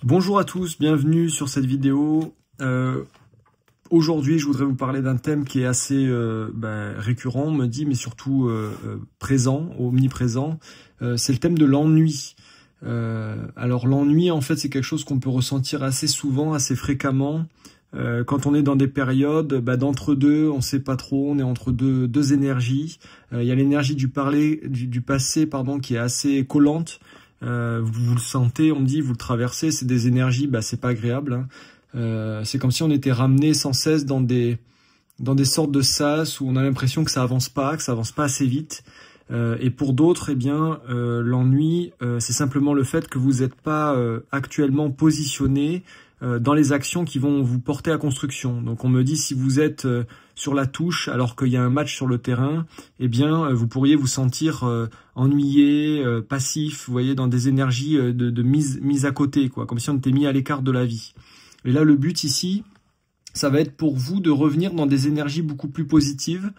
Bonjour à tous, bienvenue sur cette vidéo. Aujourd'hui, je voudrais vous parler d'un thème qui est assez récurrent, on me dit, mais surtout présent, omniprésent. C'est le thème de l'ennui. Alors l'ennui, en fait, c'est quelque chose qu'on peut ressentir assez souvent, assez fréquemment. Quand on est dans des périodes d'entre-deux, on sait pas trop, on est entre deux énergies. Il y a l'énergie du passé, qui est assez collante. Vous le sentez, on me dit, vous le traversez, c'est des énergies, c'est pas agréable, hein. C'est comme si on était ramené sans cesse dans des sortes de sas où on a l'impression que ça avance pas assez vite. Et pour d'autres, l'ennui, c'est simplement le fait que vous n'êtes pas actuellement positionné dans les actions qui vont vous porter à construction. Donc on me dit, si vous êtes sur la touche alors qu'il y a un match sur le terrain, vous pourriez vous sentir ennuyé, passif, vous voyez, dans des énergies de mise à côté, quoi, comme si on était mis à l'écart de la vie. Et là, le but ici, ça va être pour vous de revenir dans des énergies beaucoup plus positives.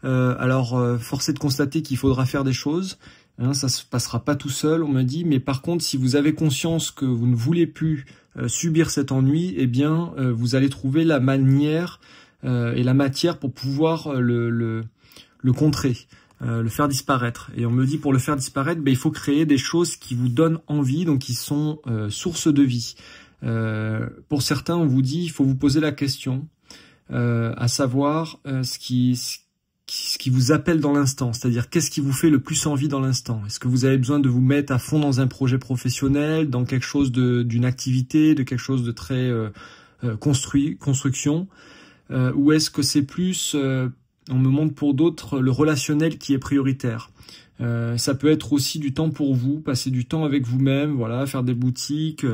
Force est de constater qu'il faudra faire des choses. Ça se passera pas tout seul, on me dit. Mais par contre, si vous avez conscience que vous ne voulez plus subir cet ennui, vous allez trouver la manière et la matière pour pouvoir le contrer, le faire disparaître. Et on me dit, pour le faire disparaître, il faut créer des choses qui vous donnent envie, donc qui sont source de vie. Pour certains, on vous dit, il faut vous poser la question, à savoir ce qui vous appelle dans l'instant, c'est-à-dire qu'est-ce qui vous fait le plus envie dans l'instant. Est-ce que vous avez besoin de vous mettre à fond dans un projet professionnel, dans quelque chose d'une activité, de quelque chose de très construction, ou est-ce que c'est plus, on me montre pour d'autres, le relationnel qui est prioritaire. Ça peut être aussi du temps pour vous, passer du temps avec vous-même, voilà, faire des boutiques,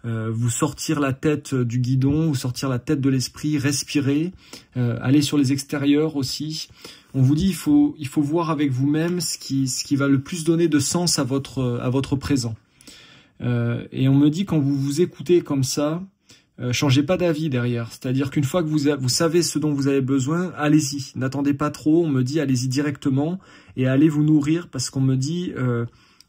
vous sortir la tête du guidon, vous sortir la tête de l'esprit, respirer, aller sur les extérieurs aussi. On vous dit, il faut voir avec vous-même ce qui va le plus donner de sens à votre présent. Et on me dit, quand vous vous écoutez comme ça, changez pas d'avis derrière. C'est-à-dire qu'une fois que vous savez ce dont vous avez besoin, allez-y. N'attendez pas trop, on me dit, allez-y directement et allez vous nourrir, parce qu'on me dit,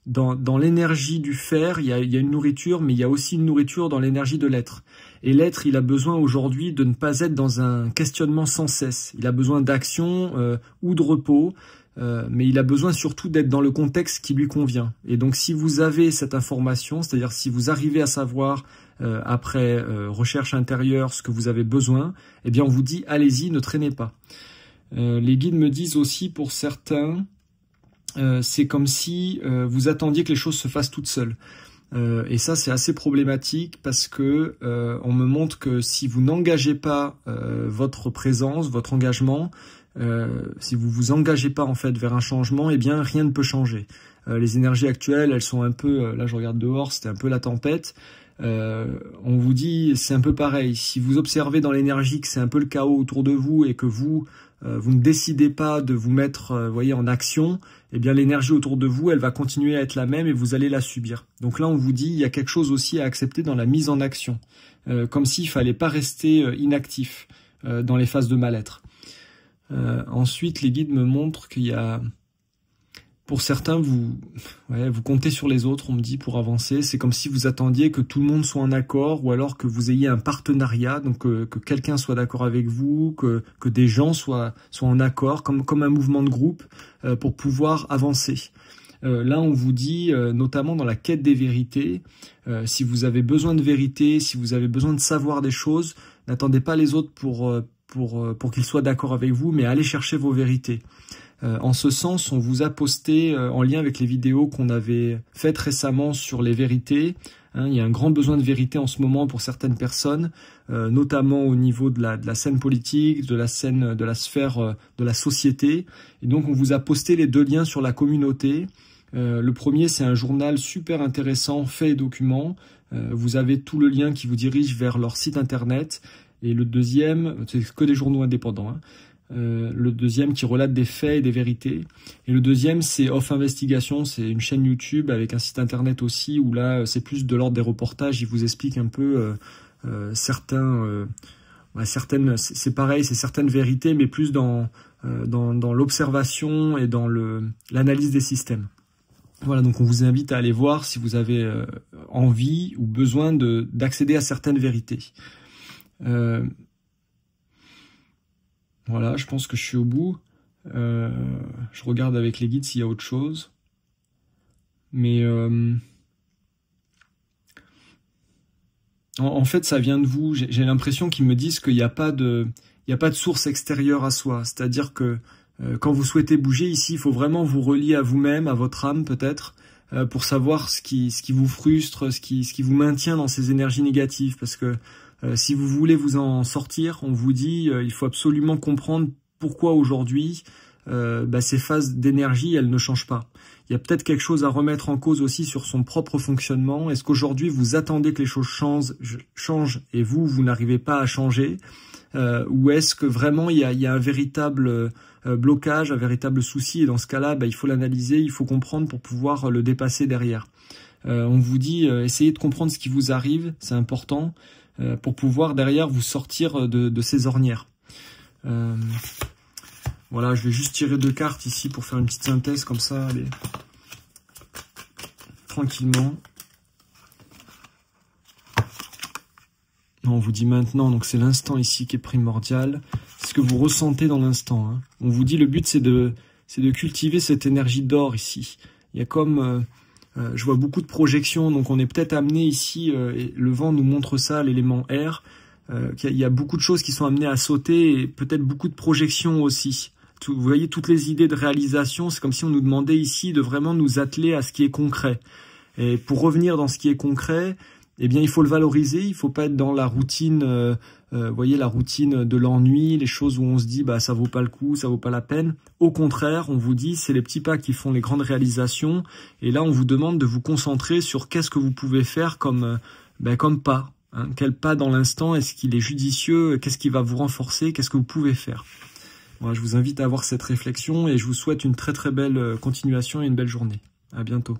dans l'énergie du faire, il y a une nourriture, mais il y a aussi une nourriture dans l'énergie de l'être. Et l'être, il a besoin aujourd'hui de ne pas être dans un questionnement sans cesse. Il a besoin d'action ou de repos, mais il a besoin surtout d'être dans le contexte qui lui convient. Et donc si vous avez cette information, c'est-à-dire si vous arrivez à savoir après recherche intérieure ce que vous avez besoin, on vous dit, allez-y, ne traînez pas. Les guides me disent aussi, pour certains, c'est comme si vous attendiez que les choses se fassent toutes seules. Et ça, c'est assez problématique, parce que on me montre que si vous n'engagez pas votre présence, votre engagement, si vous vous engagez pas en fait vers un changement, rien ne peut changer. Les énergies actuelles, elles sont un peu, là je regarde dehors, c'était un peu la tempête. On vous dit, c'est un peu pareil. Si vous observez dans l'énergie que c'est un peu le chaos autour de vous et que vous ne décidez pas de vous mettre en action, l'énergie autour de vous, elle va continuer à être la même et vous allez la subir. Donc là, on vous dit, il y a quelque chose aussi à accepter dans la mise en action. Comme s'il fallait pas rester inactif dans les phases de mal-être. Ensuite, les guides me montrent qu'il y a... Pour certains, vous comptez sur les autres, on me dit, pour avancer. C'est comme si vous attendiez que tout le monde soit en accord, ou alors que vous ayez un partenariat, donc que quelqu'un soit d'accord avec vous, que des gens soient en accord, comme un mouvement de groupe, pour pouvoir avancer. Là, on vous dit, notamment dans la quête des vérités, si vous avez besoin de vérité, si vous avez besoin de savoir des choses, n'attendez pas les autres pour qu'ils soient d'accord avec vous, mais allez chercher vos vérités. En ce sens, on vous a posté, en lien avec les vidéos qu'on avait faites récemment sur les vérités, il y a un grand besoin de vérité en ce moment pour certaines personnes, notamment au niveau de la scène politique, de la sphère de la société. Et donc on vous a posté les deux liens sur la communauté. Le premier, c'est un journal super intéressant, fait et document. Vous avez tout le lien qui vous dirige vers leur site internet. Et le deuxième, c'est que des journaux indépendants, hein. Le deuxième qui relate des faits et des vérités. Et le deuxième, c'est Off Investigation, c'est une chaîne YouTube avec un site internet aussi, où là, c'est plus de l'ordre des reportages. Il vous explique un peu certaines, c'est pareil, c'est certaines vérités, mais plus dans l'observation et dans l'analyse des systèmes. Voilà, donc on vous invite à aller voir si vous avez envie ou besoin d'accéder à certaines vérités. Voilà, je pense que je suis au bout. Je regarde avec les guides s'il y a autre chose. Mais en fait, ça vient de vous. J'ai l'impression qu'ils me disent qu'il n'y a pas de source extérieure à soi. C'est-à-dire que quand vous souhaitez bouger ici, il faut vraiment vous relier à vous-même, à votre âme peut-être, pour savoir ce qui vous frustre, ce qui vous maintient dans ces énergies négatives. Parce que si vous voulez vous en sortir, on vous dit il faut absolument comprendre pourquoi aujourd'hui ces phases d'énergie, elles ne changent pas. Il y a peut-être quelque chose à remettre en cause aussi sur son propre fonctionnement. Est-ce qu'aujourd'hui vous attendez que les choses changent et vous n'arrivez pas à changer, ou est-ce que vraiment il y a un véritable blocage, un véritable souci, et dans ce cas-là, il faut l'analyser, il faut comprendre pour pouvoir le dépasser derrière. On vous dit essayez de comprendre ce qui vous arrive, c'est important, pour pouvoir derrière vous sortir de ces ornières. Voilà, je vais juste tirer 2 cartes ici pour faire une petite synthèse comme ça, allez, tranquillement. On vous dit maintenant, donc c'est l'instant ici qui est primordial, ce que vous ressentez dans l'instant. Hein. On vous dit le but c'est de cultiver cette énergie d'or ici. Il y a comme, je vois beaucoup de projections, donc on est peut-être amené ici, et le vent nous montre ça, l'élément air, qu'il y a beaucoup de choses qui sont amenées à sauter, et peut-être beaucoup de projections aussi. Vous voyez, toutes les idées de réalisation, c'est comme si on nous demandait ici de vraiment nous atteler à ce qui est concret. Et pour revenir dans ce qui est concret, eh bien, il faut le valoriser, il faut pas être dans la routine, vous voyez, la routine de l'ennui, les choses où on se dit, ça vaut pas le coup, ça vaut pas la peine. Au contraire, on vous dit, c'est les petits pas qui font les grandes réalisations. Et là, on vous demande de vous concentrer sur qu'est-ce que vous pouvez faire comme pas. Hein, quel pas dans l'instant, est-ce qu'il est judicieux, qu'est-ce qui va vous renforcer, qu'est-ce que vous pouvez faire. Voilà, je vous invite à avoir cette réflexion et je vous souhaite une très très belle continuation et une belle journée. À bientôt.